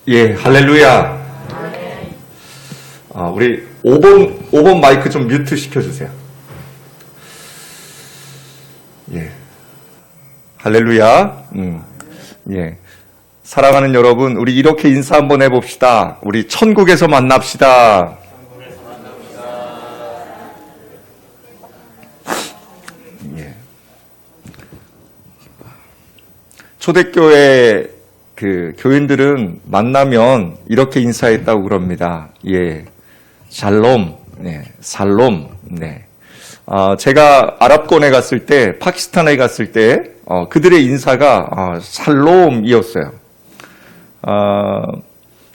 예, 할렐루야. 우리 5번 마이크 좀 뮤트 시켜주세요. 예. 할렐루야. 예. 사랑하는 여러분, 우리 이렇게 인사 한번 해봅시다. 우리 천국에서 만납시다. 예. 초대교회 그 교인들은 만나면 이렇게 인사했다고 그럽니다. 예. 샬롬. 네. 살롬. 네. 제가 아랍권에 갔을 때, 파키스탄에 갔을 때, 그들의 인사가, 샬롬이었어요.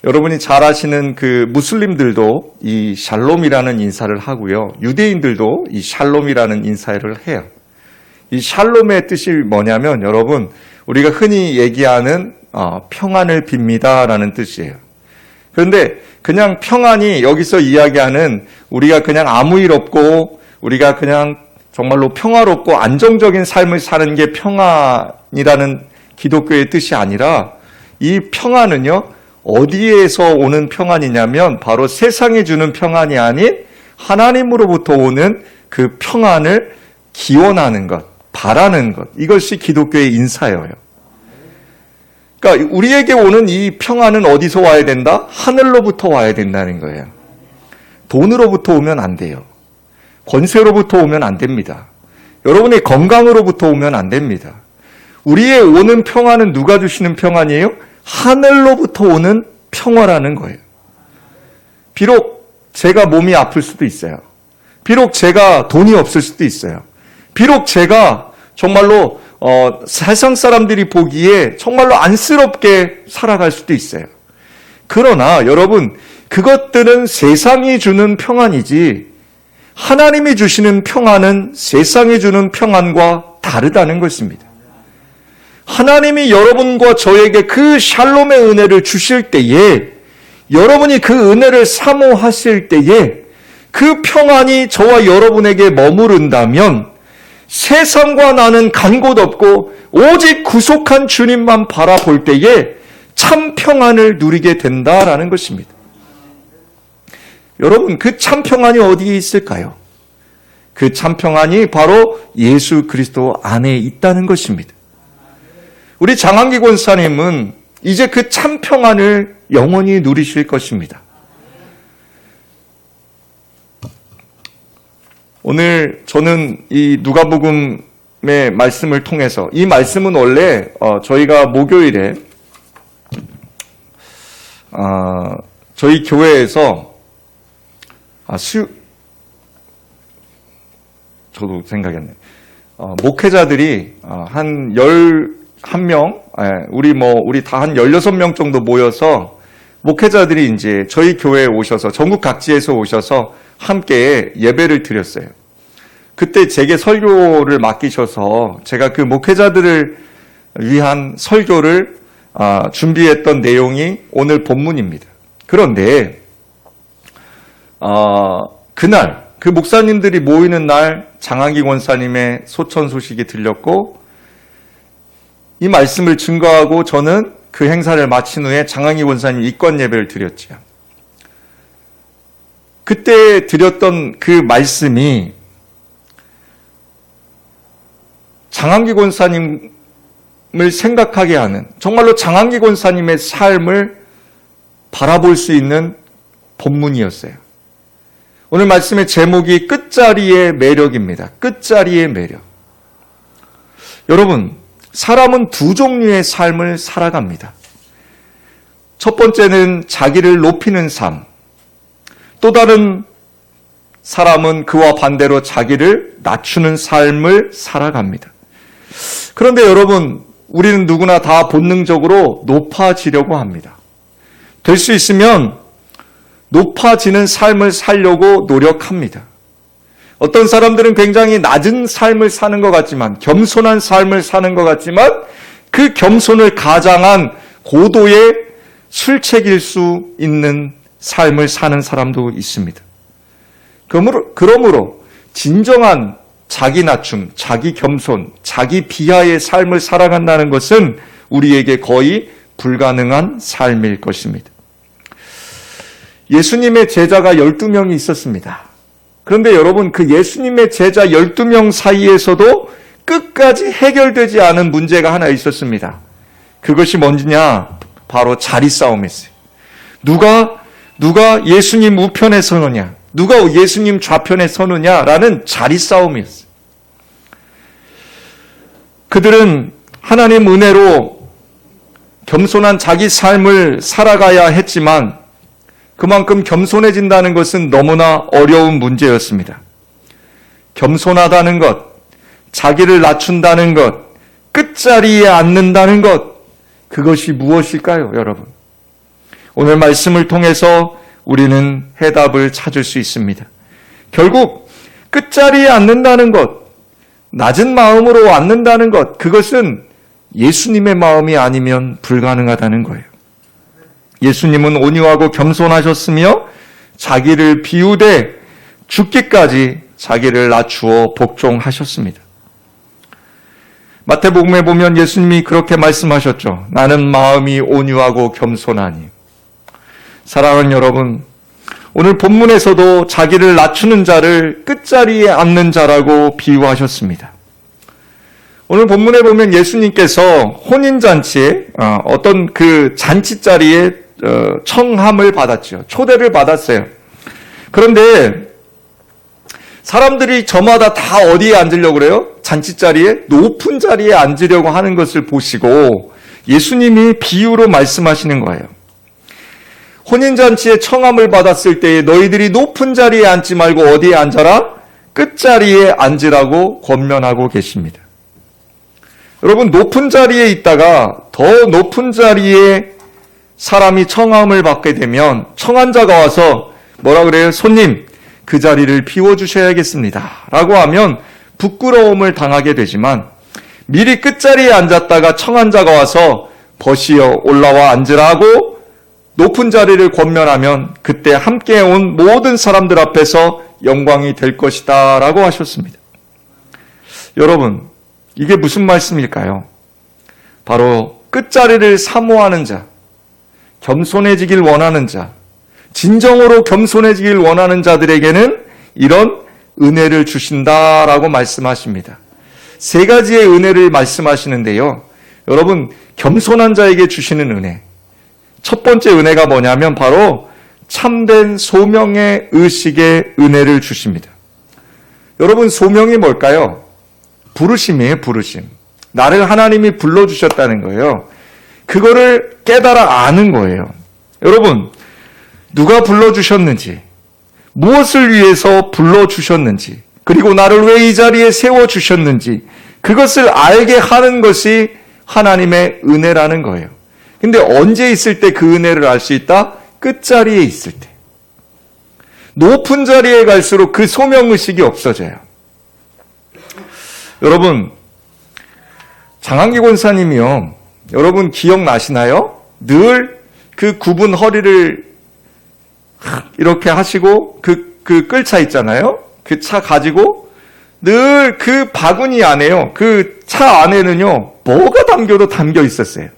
여러분이 잘 아시는 그 무슬림들도 이 샬롬이라는 인사를 하고요. 유대인들도 이 샬롬이라는 인사를 해요. 이 샬롬의 뜻이 뭐냐면 여러분, 우리가 흔히 얘기하는 평안을 빕니다라는 뜻이에요. 그런데 그냥 평안이 여기서 이야기하는 우리가 그냥 아무 일 없고 우리가 그냥 정말로 평화롭고 안정적인 삶을 사는 게 평안이라는 기독교의 뜻이 아니라 이 평안은요, 어디에서 오는 평안이냐면 바로 세상이 주는 평안이 아닌 하나님으로부터 오는 그 평안을 기원하는 것, 바라는 것. 이것이 기독교의 인사예요. 그러니까 우리에게 오는 이 평안은 어디서 와야 된다? 하늘로부터 와야 된다는 거예요. 돈으로부터 오면 안 돼요. 권세로부터 오면 안 됩니다. 여러분의 건강으로부터 오면 안 됩니다. 우리의 오는 평안은 누가 주시는 평안이에요? 하늘로부터 오는 평화라는 거예요. 비록 제가 몸이 아플 수도 있어요. 비록 제가 돈이 없을 수도 있어요. 비록 제가 정말로 세상 사람들이 보기에 정말로 안쓰럽게 살아갈 수도 있어요. 그러나 여러분, 그것들은 세상이 주는 평안이지 하나님이 주시는 평안은 세상이 주는 평안과 다르다는 것입니다. 하나님이 여러분과 저에게 그 샬롬의 은혜를 주실 때에 여러분이 그 은혜를 사모하실 때에 그 평안이 저와 여러분에게 머무른다면 세상과 나는 간 곳 없고 오직 구속한 주님만 바라볼 때에 참 평안을 누리게 된다라는 것입니다. 여러분, 그 참 평안이 어디에 있을까요? 그 참 평안이 바로 예수 그리스도 안에 있다는 것입니다. 우리 장한기 권사님은 이제 그 참 평안을 영원히 누리실 것입니다. 오늘 저는 이 누가복음의 말씀을 통해서, 이 말씀은 원래 저희가 목요일에 저희 교회에서 저도 생각이 안 나요. 목회자들이 한 11명, 우리 다 한 16명 정도 모여서 목회자들이 이제 저희 교회에 오셔서 전국 각지에서 오셔서 함께 예배를 드렸어요. 그때 제게 설교를 맡기셔서 제가 그 목회자들을 위한 설교를 준비했던 내용이 오늘 본문입니다. 그런데 그날 그 목사님들이 모이는 날 장한기 권사님의 소천 소식이 들렸고 이 말씀을 증거하고 저는 그 행사를 마친 후에 장한기 권사님 입관 예배를 드렸지요. 그때 드렸던 그 말씀이 장한기 권사님을 생각하게 하는, 정말로 장한기 권사님의 삶을 바라볼 수 있는 본문이었어요. 오늘 말씀의 제목이 끝자리의 매력입니다. 끝자리의 매력. 여러분, 사람은 두 종류의 삶을 살아갑니다. 첫 번째는 자기를 높이는 삶. 또 다른 사람은 그와 반대로 자기를 낮추는 삶을 살아갑니다. 그런데 여러분, 우리는 누구나 다 본능적으로 높아지려고 합니다. 될 수 있으면 높아지는 삶을 살려고 노력합니다. 어떤 사람들은 굉장히 낮은 삶을 사는 것 같지만, 겸손한 삶을 사는 것 같지만 그 겸손을 가장한 고도의 술책일 수 있는 삶을 사는 사람도 있습니다. 그러므로 진정한 자기 낮춤, 자기 겸손, 자기 비하의 삶을 살아간다는 것은 우리에게 거의 불가능한 삶일 것입니다. 예수님의 제자가 12명이 있었습니다. 그런데 여러분, 그 예수님의 제자 12명 사이에서도 끝까지 해결되지 않은 문제가 하나 있었습니다. 그것이 뭔지냐? 바로 자리 싸움이었어요. 누가 예수님 우편에 서느냐, 누가 예수님 좌편에 서느냐라는 자리 싸움이었어요. 그들은 하나님 은혜로 겸손한 자기 삶을 살아가야 했지만 그만큼 겸손해진다는 것은 너무나 어려운 문제였습니다. 겸손하다는 것, 자기를 낮춘다는 것, 끝자리에 앉는다는 것, 그것이 무엇일까요, 여러분? 오늘 말씀을 통해서 우리는 해답을 찾을 수 있습니다. 결국 끝자리에 앉는다는 것, 낮은 마음으로 앉는다는 것, 그것은 예수님의 마음이 아니면 불가능하다는 거예요. 예수님은 온유하고 겸손하셨으며 자기를 비우되 죽기까지 자기를 낮추어 복종하셨습니다. 마태복음에 보면 예수님이 그렇게 말씀하셨죠. 나는 마음이 온유하고 겸손하니. 사랑하는 여러분, 오늘 본문에서도 자기를 낮추는 자를 끝자리에 앉는 자라고 비유하셨습니다. 오늘 본문에 보면 예수님께서 혼인잔치에 어떤 그 잔치 자리에 청함을 받았죠. 초대를 받았어요. 그런데 사람들이 저마다 다 어디에 앉으려고 그래요? 잔치 자리에, 높은 자리에 앉으려고 하는 것을 보시고 예수님이 비유로 말씀하시는 거예요. 혼인잔치에 청함을 받았을 때에 너희들이 높은 자리에 앉지 말고 어디에 앉아라? 끝자리에 앉으라고 권면하고 계십니다. 여러분, 높은 자리에 있다가 더 높은 자리에 사람이 청함을 받게 되면 청한자가 와서 뭐라 그래요? 손님, 그 자리를 비워주셔야겠습니다 라고 하면 부끄러움을 당하게 되지만 미리 끝자리에 앉았다가 청한자가 와서 벗이어 올라와 앉으라고 높은 자리를 권면하면 그때 함께 온 모든 사람들 앞에서 영광이 될 것이다 라고 하셨습니다. 여러분, 이게 무슨 말씀일까요? 바로 끝자리를 사모하는 자, 겸손해지길 원하는 자, 진정으로 겸손해지길 원하는 자들에게는 이런 은혜를 주신다라고 말씀하십니다. 세 가지의 은혜를 말씀하시는데요. 여러분, 겸손한 자에게 주시는 은혜. 첫 번째 은혜가 뭐냐면 바로 참된 소명의 의식의 은혜를 주십니다. 여러분, 소명이 뭘까요? 부르심이에요, 부르심. 나를 하나님이 불러주셨다는 거예요. 그거를 깨달아 아는 거예요. 여러분, 누가 불러주셨는지, 무엇을 위해서 불러주셨는지, 그리고 나를 왜 이 자리에 세워주셨는지, 그것을 알게 하는 것이 하나님의 은혜라는 거예요. 근데 언제 있을 때 그 은혜를 알 수 있다? 끝자리에 있을 때. 높은 자리에 갈수록 그 소명의식이 없어져요. 여러분, 장한기 권사님이요. 여러분 기억나시나요? 늘 그 굽은 허리를 이렇게 하시고 그 끌차 있잖아요. 그 차 가지고 늘 그 바구니 안에요. 그 차 안에는요. 뭐가 담겨도 담겨 있었어요.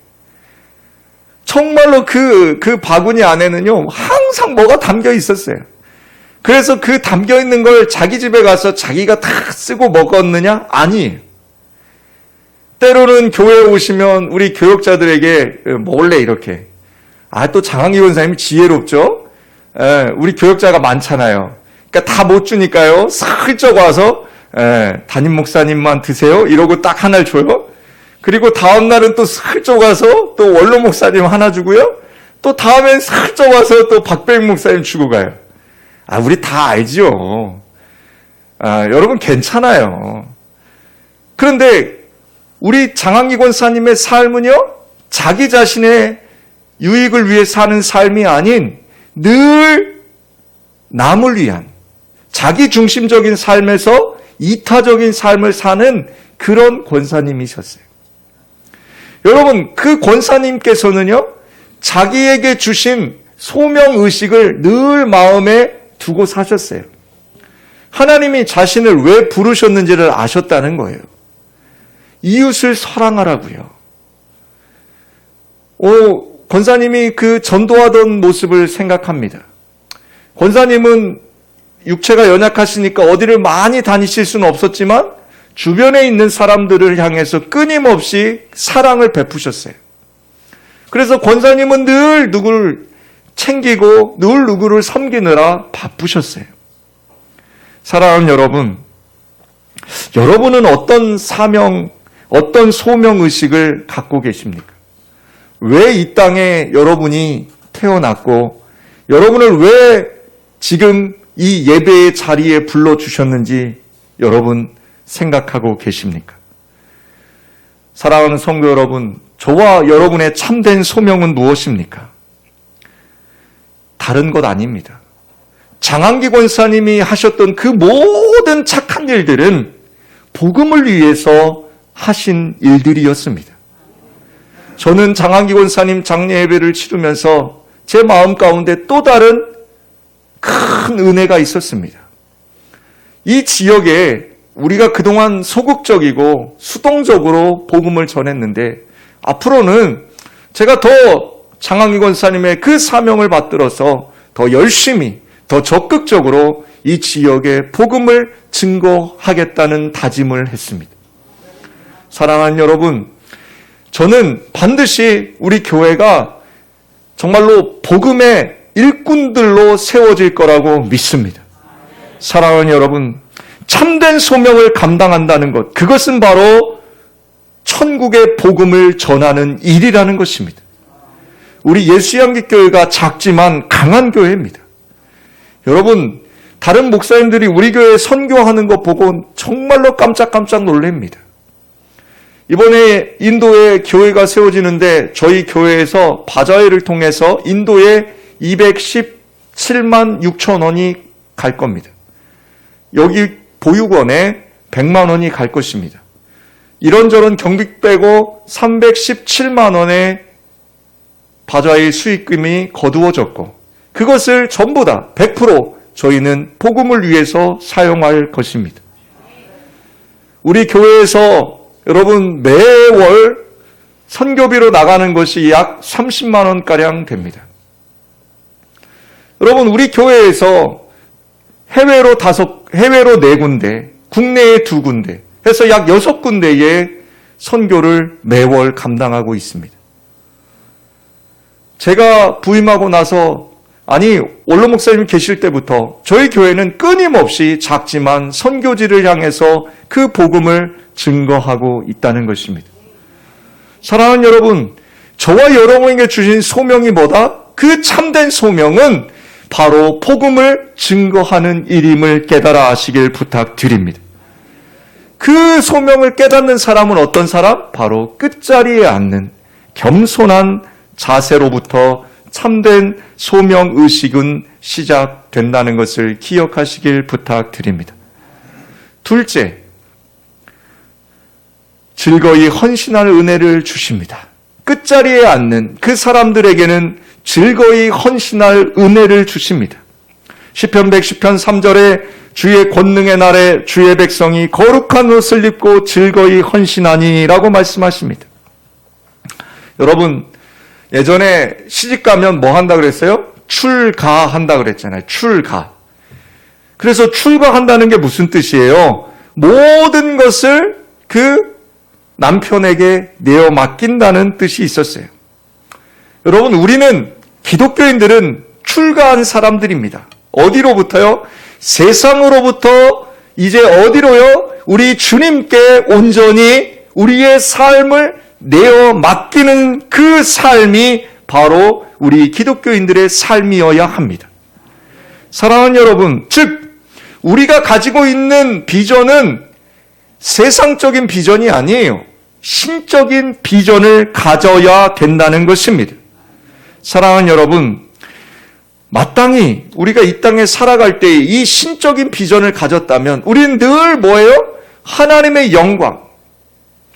정말로 그 바구니 안에는요. 항상 뭐가 담겨 있었어요. 그래서 그 담겨 있는 걸 자기 집에 가서 자기가 다 쓰고 먹었느냐? 아니에요. 때로는 교회에 오시면 우리 교역자들에게 몰래 이렇게, 또 장한기 권사님이 지혜롭죠? 우리 교역자가 많잖아요. 그러니까 다 못 주니까요. 슬쩍 와서 담임 목사님만 드세요. 이러고 딱 하나를 줘요. 그리고 다음 날은 또 슬쩍 와서 또 원로 목사님 하나 주고요. 또 다음엔 슬쩍 와서 또 박배익 목사님 주고 가요. 우리 다 알죠. 여러분 괜찮아요. 그런데 우리 장한기 권사님의 삶은요, 자기 자신의 유익을 위해 사는 삶이 아닌 늘 남을 위한 자기 중심적인 삶에서 이타적인 삶을 사는 그런 권사님이셨어요. 여러분, 그 권사님께서는요, 자기에게 주신 소명의식을 늘 마음에 두고 사셨어요. 하나님이 자신을 왜 부르셨는지를 아셨다는 거예요. 이웃을 사랑하라고요. 권사님이 그 전도하던 모습을 생각합니다. 권사님은 육체가 연약하시니까 어디를 많이 다니실 수는 없었지만 주변에 있는 사람들을 향해서 끊임없이 사랑을 베푸셨어요. 그래서 권사님은 늘 누구를 챙기고 늘 누구를 섬기느라 바쁘셨어요. 사랑하는 여러분, 여러분은 어떤 사명, 어떤 소명의식을 갖고 계십니까? 왜 이 땅에 여러분이 태어났고 여러분을 왜 지금 이 예배의 자리에 불러주셨는지 여러분 생각하고 계십니까? 사랑하는 성도 여러분, 저와 여러분의 참된 소명은 무엇입니까? 다른 것 아닙니다. 장한기 권사님이 하셨던 그 모든 착한 일들은 복음을 위해서 하신 일들이었습니다. 저는 장한기 권사님 장례 예배를 치르면서 제 마음 가운데 또 다른 큰 은혜가 있었습니다. 이 지역에 우리가 그동안 소극적이고 수동적으로 복음을 전했는데 앞으로는 제가 더 장한기 권사님의 그 사명을 받들어서 더 열심히, 더 적극적으로 이 지역에 복음을 증거하겠다는 다짐을 했습니다. 사랑하는 여러분, 저는 반드시 우리 교회가 정말로 복음의 일꾼들로 세워질 거라고 믿습니다. 사랑하는 여러분, 참된 소명을 감당한다는 것, 그것은 바로 천국의 복음을 전하는 일이라는 것입니다. 우리 예수양기교회가 작지만 강한 교회입니다. 여러분, 다른 목사님들이 우리 교회 선교하는 것 보고 정말로 깜짝깜짝 놀랍니다. 이번에 인도에 교회가 세워지는데 저희 교회에서 바자회를 통해서 인도에 217만 6천 원이 갈 겁니다. 여기 보육원에 100만 원이 갈 것입니다. 이런저런 경비 빼고 317만 원의 바자회 수익금이 거두어졌고 그것을 전부 다 100% 저희는 복음을 위해서 사용할 것입니다. 우리 교회에서 여러분 매월 선교비로 나가는 것이 약 30만 원가량 됩니다. 여러분 우리 교회에서 해외로 4군데, 국내에 2군데 해서 약 6군데의 선교를 매월 감당하고 있습니다. 제가 부임하고 나서 원로 목사님 계실 때부터 저희 교회는 끊임없이 작지만 선교지를 향해서 그 복음을 증거하고 있다는 것입니다. 사랑하는 여러분, 저와 여러분에게 주신 소명이 뭐다? 그 참된 소명은 바로 복음을 증거하는 일임을 깨달아 아시길 부탁드립니다. 그 소명을 깨닫는 사람은 어떤 사람? 바로 끝자리에 앉는 겸손한 자세로부터 참된 소명의식은 시작된다는 것을 기억하시길 부탁드립니다. 둘째, 즐거이 헌신할 은혜를 주십니다. 끝자리에 앉는 그 사람들에게는 즐거이 헌신할 은혜를 주십니다. 시편 110편 3절에 주의 권능의 날에 주의 백성이 거룩한 옷을 입고 즐거이 헌신하니라고 말씀하십니다. 여러분, 예전에 시집가면 뭐 한다 그랬어요? 출가한다 그랬잖아요. 출가. 그래서 출가한다는 게 무슨 뜻이에요? 모든 것을 그 남편에게 내어 맡긴다는 뜻이 있었어요. 여러분, 우리는 기독교인들은 출가한 사람들입니다. 어디로부터요? 세상으로부터 이제 어디로요? 우리 주님께 온전히 우리의 삶을 내어 맡기는 그 삶이 바로 우리 기독교인들의 삶이어야 합니다. 사랑하는 여러분, 즉 우리가 가지고 있는 비전은 세상적인 비전이 아니에요. 신적인 비전을 가져야 된다는 것입니다. 사랑하는 여러분, 마땅히 우리가 이 땅에 살아갈 때 이 신적인 비전을 가졌다면 우리는 늘 뭐예요? 하나님의 영광,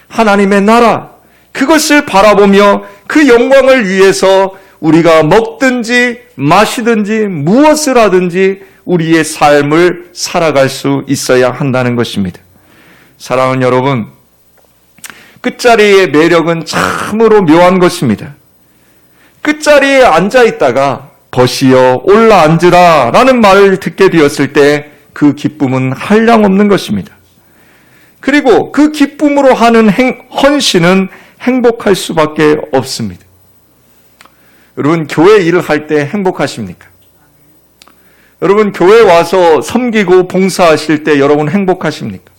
하나님의 나라, 그것을 바라보며 그 영광을 위해서 우리가 먹든지 마시든지 무엇을 하든지 우리의 삶을 살아갈 수 있어야 한다는 것입니다. 사랑하는 여러분, 끝자리의 매력은 참으로 묘한 것입니다. 끝자리에 앉아 있다가 벗이여 올라앉으라 라는 말을 듣게 되었을 때 그 기쁨은 한량없는 것입니다. 그리고 그 기쁨으로 하는 헌신은 행복할 수밖에 없습니다. 여러분, 교회 일을 할 때 행복하십니까? 여러분, 교회 와서 섬기고 봉사하실 때 여러분 행복하십니까?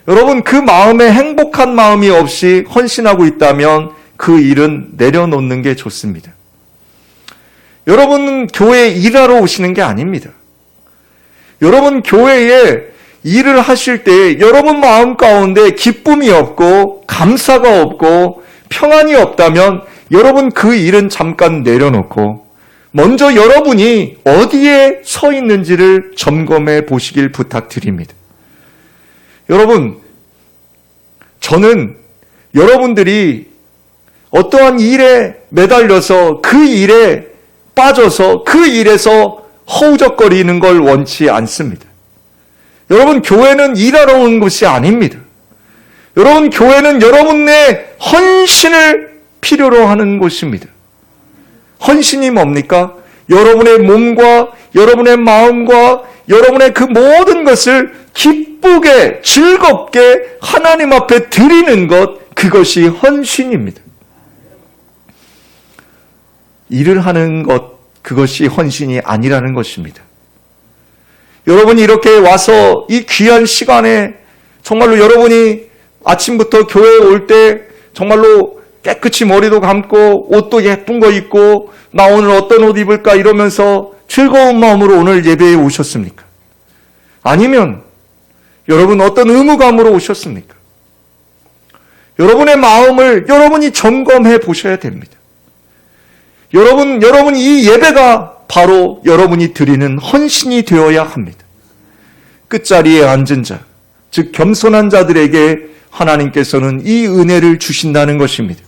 여러분, 그 마음에 행복한 마음이 없이 헌신하고 있다면 그 일은 내려놓는 게 좋습니다. 여러분은 교회에 일하러 오시는 게 아닙니다. 여러분, 교회에 일을 하실 때 여러분 마음 가운데 기쁨이 없고 감사가 없고 평안이 없다면 여러분 그 일은 잠깐 내려놓고 먼저 여러분이 어디에 서 있는지를 점검해 보시길 부탁드립니다. 여러분, 저는 여러분들이 어떠한 일에 매달려서 그 일에 빠져서 그 일에서 허우적거리는 걸 원치 않습니다. 여러분, 교회는 일하러 오는 곳이 아닙니다. 여러분, 교회는 여러분의 헌신을 필요로 하는 곳입니다. 헌신이 뭡니까? 여러분의 몸과 여러분의 마음과 여러분의 그 모든 것을 기쁘게 즐겁게 하나님 앞에 드리는 것, 그것이 헌신입니다. 일을 하는 것, 그것이 헌신이 아니라는 것입니다. 여러분이 이렇게 와서 이 귀한 시간에 정말로 여러분이 아침부터 교회에 올 때 정말로 깨끗이 머리도 감고 옷도 예쁜 거 입고 나 오늘 어떤 옷 입을까 이러면서 즐거운 마음으로 오늘 예배에 오셨습니까? 아니면 여러분 어떤 의무감으로 오셨습니까? 여러분의 마음을 여러분이 점검해 보셔야 됩니다. 여러분 이 예배가 바로 여러분이 드리는 헌신이 되어야 합니다. 끝자리에 앉은 자, 즉 겸손한 자들에게 하나님께서는 이 은혜를 주신다는 것입니다.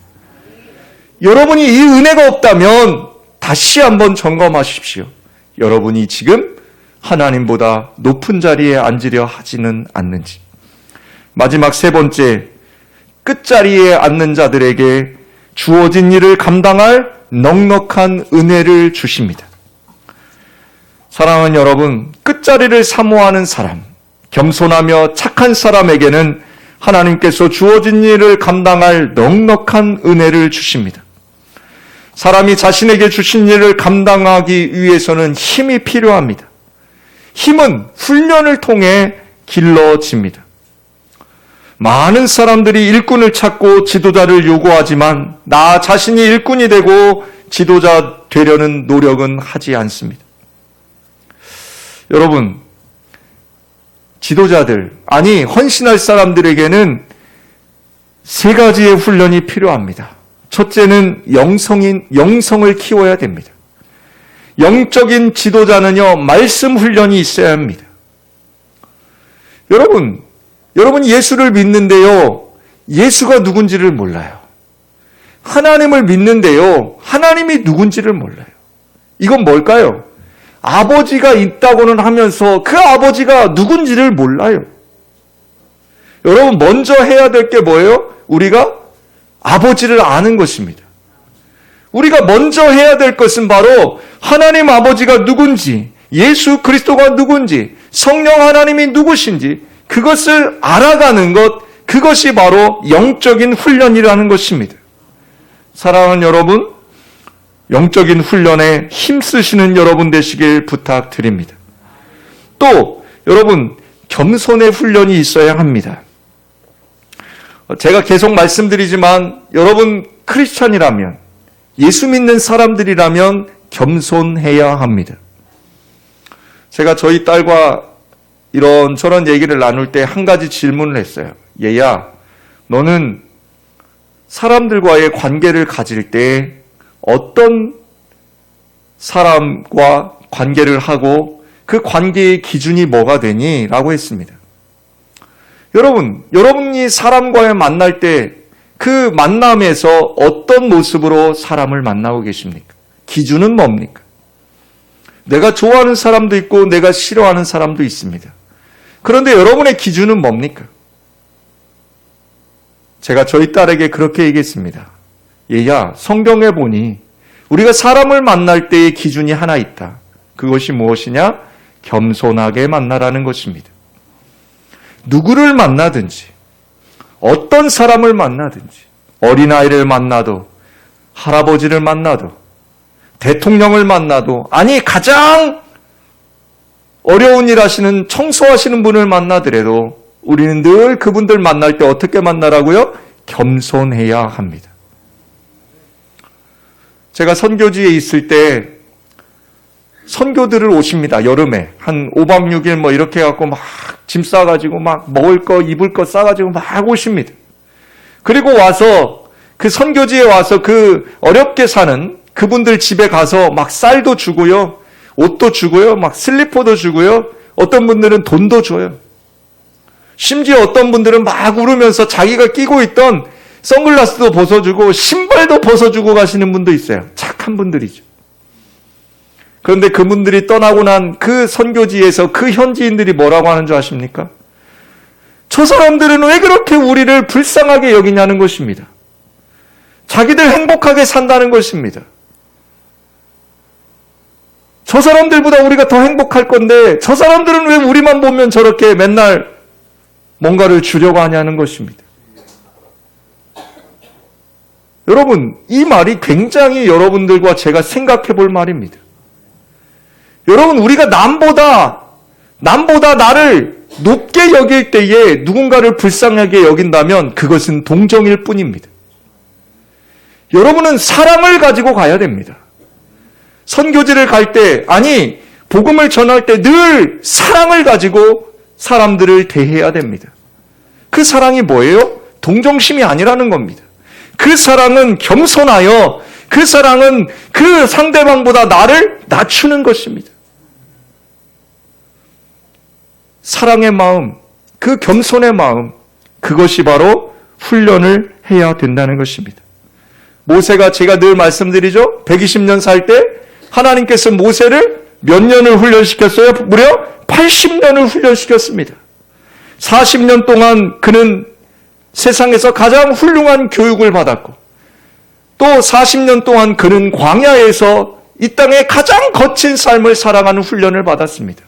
여러분이 이 은혜가 없다면 다시 한번 점검하십시오. 여러분이 지금 하나님보다 높은 자리에 앉으려 하지는 않는지. 마지막 세 번째, 끝자리에 앉는 자들에게 주어진 일을 감당할 넉넉한 은혜를 주십니다. 사랑하는 여러분, 끝자리를 사모하는 사람, 겸손하며 착한 사람에게는 하나님께서 주어진 일을 감당할 넉넉한 은혜를 주십니다. 사람이 자신에게 주신 일을 감당하기 위해서는 힘이 필요합니다. 힘은 훈련을 통해 길러집니다. 많은 사람들이 일꾼을 찾고 지도자를 요구하지만 나 자신이 일꾼이 되고 지도자 되려는 노력은 하지 않습니다. 여러분, 지도자들, 아니 헌신할 사람들에게는 세 가지의 훈련이 필요합니다. 첫째는 영성을 키워야 됩니다. 영적인 지도자는요, 말씀 훈련이 있어야 합니다. 여러분이 예수를 믿는데요, 예수가 누군지를 몰라요. 하나님을 믿는데요, 하나님이 누군지를 몰라요. 이건 뭘까요? 아버지가 있다고는 하면서 그 아버지가 누군지를 몰라요. 여러분, 먼저 해야 될 게 뭐예요? 우리가 아버지를 아는 것입니다. 우리가 먼저 해야 될 것은 바로 하나님 아버지가 누군지, 예수 그리스도가 누군지, 성령 하나님이 누구신지 그것을 알아가는 것, 그것이 바로 영적인 훈련이라는 것입니다. 사랑하는 여러분, 영적인 훈련에 힘쓰시는 여러분 되시길 부탁드립니다. 또 여러분, 겸손의 훈련이 있어야 합니다. 제가 계속 말씀드리지만 여러분 크리스찬이라면, 예수 믿는 사람들이라면 겸손해야 합니다. 제가 저희 딸과 이런저런 얘기를 나눌 때 한 가지 질문을 했어요. 얘야, 너는 사람들과의 관계를 가질 때 어떤 사람과 관계를 하고 그 관계의 기준이 뭐가 되니? 라고 했습니다. 여러분이 사람과의 만날 때 그 만남에서 어떤 모습으로 사람을 만나고 계십니까? 기준은 뭡니까? 내가 좋아하는 사람도 있고 내가 싫어하는 사람도 있습니다. 그런데 여러분의 기준은 뭡니까? 제가 저희 딸에게 그렇게 얘기했습니다. 얘야, 성경에 보니 우리가 사람을 만날 때의 기준이 하나 있다. 그것이 무엇이냐? 겸손하게 만나라는 것입니다. 누구를 만나든지, 어떤 사람을 만나든지, 어린아이를 만나도, 할아버지를 만나도, 대통령을 만나도, 아니 가장 어려운 일 하시는, 청소하시는 분을 만나더라도 우리는 늘 그분들 만날 때 어떻게 만나라고요? 겸손해야 합니다. 제가 선교지에 있을 때 선교들을 오십니다. 여름에 한 5박 6일 뭐 이렇게 해갖고 막 짐 싸가지고 막 먹을 거 입을 거 싸가지고 막 오십니다. 그리고 와서 그 선교지에 와서 그 어렵게 사는 그분들 집에 가서 막 쌀도 주고요, 옷도 주고요, 막 슬리퍼도 주고요, 어떤 분들은 돈도 줘요. 심지어 어떤 분들은 막 울으면서 자기가 끼고 있던 선글라스도 벗어주고 신발도 벗어주고 가시는 분도 있어요. 착한 분들이죠. 그런데 그분들이 떠나고 난 그 선교지에서 그 현지인들이 뭐라고 하는 줄 아십니까? 저 사람들은 왜 그렇게 우리를 불쌍하게 여기냐는 것입니다. 자기들 행복하게 산다는 것입니다. 저 사람들보다 우리가 더 행복할 건데 저 사람들은 왜 우리만 보면 저렇게 맨날 뭔가를 주려고 하냐는 것입니다. 여러분, 이 말이 굉장히 여러분들과 제가 생각해 볼 말입니다. 여러분, 우리가 남보다 나를 높게 여길 때에 누군가를 불쌍하게 여긴다면 그것은 동정일 뿐입니다. 여러분은 사랑을 가지고 가야 됩니다. 선교지를 갈 때, 아니 복음을 전할 때 늘 사랑을 가지고 사람들을 대해야 됩니다. 그 사랑이 뭐예요? 동정심이 아니라는 겁니다. 그 사랑은 겸손하여, 그 사랑은 그 상대방보다 나를 낮추는 것입니다. 사랑의 마음, 그 겸손의 마음, 그것이 바로 훈련을 해야 된다는 것입니다. 모세가, 제가 늘 말씀드리죠, 120년 살 때 하나님께서 모세를 몇 년을 훈련시켰어요? 무려 80년을 훈련시켰습니다. 40년 동안 그는 세상에서 가장 훌륭한 교육을 받았고, 또 40년 동안 그는 광야에서 이 땅의 가장 거친 삶을 살아가는 훈련을 받았습니다.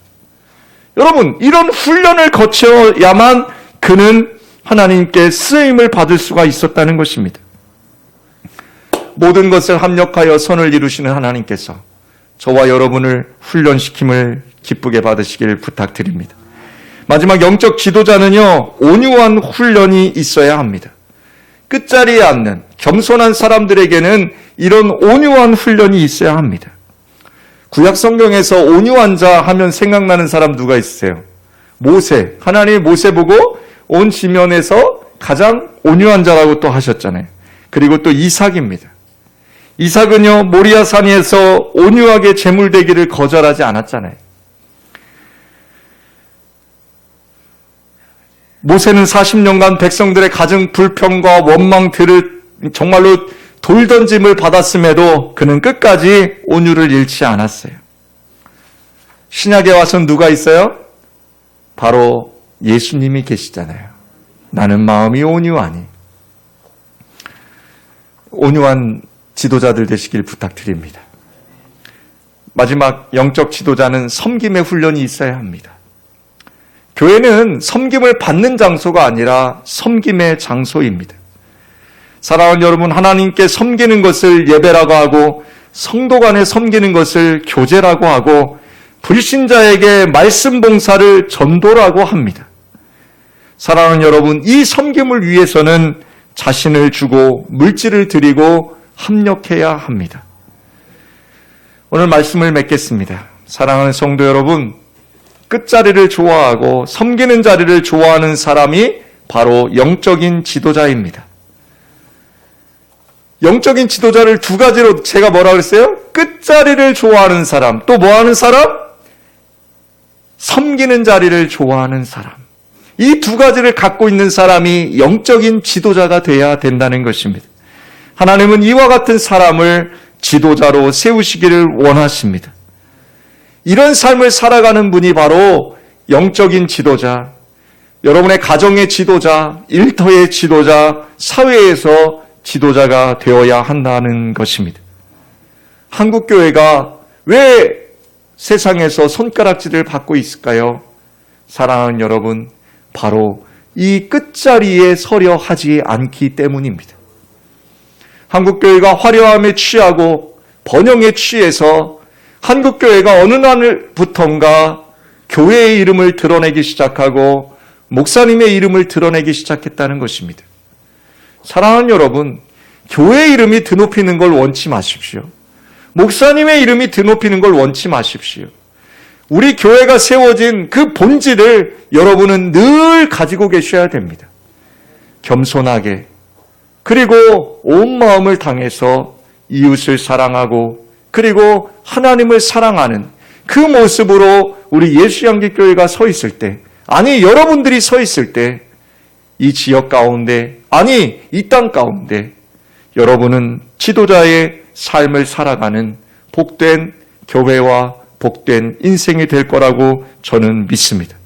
여러분, 이런 훈련을 거쳐야만 그는 하나님께 쓰임을 받을 수가 있었다는 것입니다. 모든 것을 합력하여 선을 이루시는 하나님께서 저와 여러분을 훈련시킴을 기쁘게 받으시길 부탁드립니다. 마지막 영적 지도자는요, 온유한 훈련이 있어야 합니다. 끝자리에 앉는 겸손한 사람들에게는 이런 온유한 훈련이 있어야 합니다. 구약 성경에서 온유한 자 하면 생각나는 사람 누가 있으세요? 모세. 하나님이 모세 보고 온 지면에서 가장 온유한 자라고 또 하셨잖아요. 그리고 또 이삭입니다. 이삭은요, 모리아 산에서 온유하게 제물되기를 거절하지 않았잖아요. 모세는 40년간 백성들의 가정 불평과 원망들을 정말로 돌던짐을 받았음에도 그는 끝까지 온유를 잃지 않았어요. 신약에 와서는 누가 있어요? 바로 예수님이 계시잖아요. 나는 마음이 온유하니. 온유한 지도자들 되시길 부탁드립니다. 마지막 영적 지도자는 섬김의 훈련이 있어야 합니다. 교회는 섬김을 받는 장소가 아니라 섬김의 장소입니다. 사랑하는 여러분, 하나님께 섬기는 것을 예배라고 하고 성도 간에 섬기는 것을 교제라고 하고 불신자에게 말씀 봉사를 전도라고 합니다. 사랑하는 여러분, 이 섬김을 위해서는 자신을 주고 물질을 드리고 합력해야 합니다. 오늘 말씀을 맺겠습니다. 사랑하는 성도 여러분, 끝자리를 좋아하고 섬기는 자리를 좋아하는 사람이 바로 영적인 지도자입니다. 영적인 지도자를 두 가지로 제가 뭐라 그랬어요? 끝자리를 좋아하는 사람, 또 뭐 하는 사람? 섬기는 자리를 좋아하는 사람. 이 두 가지를 갖고 있는 사람이 영적인 지도자가 되어야 된다는 것입니다. 하나님은 이와 같은 사람을 지도자로 세우시기를 원하십니다. 이런 삶을 살아가는 분이 바로 영적인 지도자, 여러분의 가정의 지도자, 일터의 지도자, 사회에서 지도자가 되어야 한다는 것입니다. 한국교회가 왜 세상에서 손가락질을 받고 있을까요? 사랑하는 여러분, 바로 이 끝자리에 서려 하지 않기 때문입니다. 한국교회가 화려함에 취하고 번영에 취해서 한국교회가 어느 날부턴가 교회의 이름을 드러내기 시작하고 목사님의 이름을 드러내기 시작했다는 것입니다. 사랑하는 여러분, 교회의 이름이 드높이는 걸 원치 마십시오. 목사님의 이름이 드높이는 걸 원치 마십시오. 우리 교회가 세워진 그 본질을 여러분은 늘 가지고 계셔야 됩니다. 겸손하게, 그리고 온 마음을 당해서 이웃을 사랑하고, 그리고 하나님을 사랑하는 그 모습으로 우리 예수양기교회가 서 있을 때, 아니 여러분들이 서 있을 때, 이 지역 가운데, 아니 이 땅 가운데 여러분은 지도자의 삶을 살아가는 복된 교회와 복된 인생이 될 거라고 저는 믿습니다.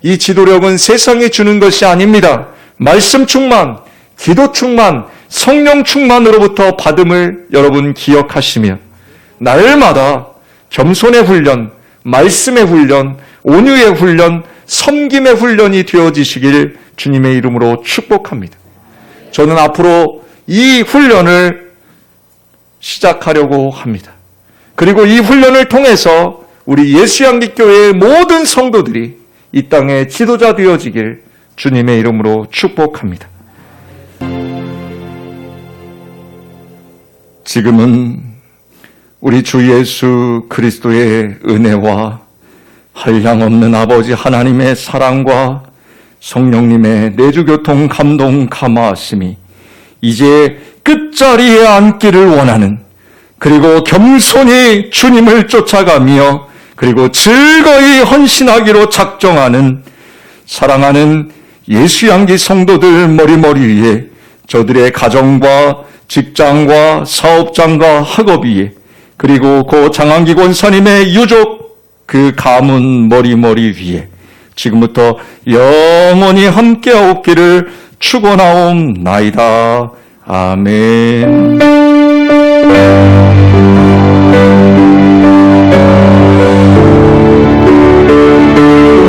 이 지도력은 세상이 주는 것이 아닙니다. 말씀 충만, 기도 충만, 성령 충만으로부터 받음을 여러분 기억하시며 날마다 겸손의 훈련, 말씀의 훈련, 온유의 훈련, 섬김의 훈련이 되어지시길 주님의 이름으로 축복합니다. 저는 앞으로 이 훈련을 시작하려고 합니다. 그리고 이 훈련을 통해서 우리 예수양기교회의 모든 성도들이 이 땅의 지도자 되어지길 주님의 이름으로 축복합니다. 지금은 우리 주 예수 그리스도의 은혜와 한량없는 아버지 하나님의 사랑과 성령님의 내주교통 감동 감화하심이 이제 끝자리에 앉기를 원하는, 그리고 겸손히 주님을 쫓아가며 그리고 즐거이 헌신하기로 작정하는 사랑하는 예수양기 성도들 머리머리 위에, 저들의 가정과 직장과 사업장과 학업 위에, 그리고 고 장한기 권사님의 유족 그 가문 머리머리 위에 지금부터 영원히 함께하옵기를 축원하옵나이다. 아멘.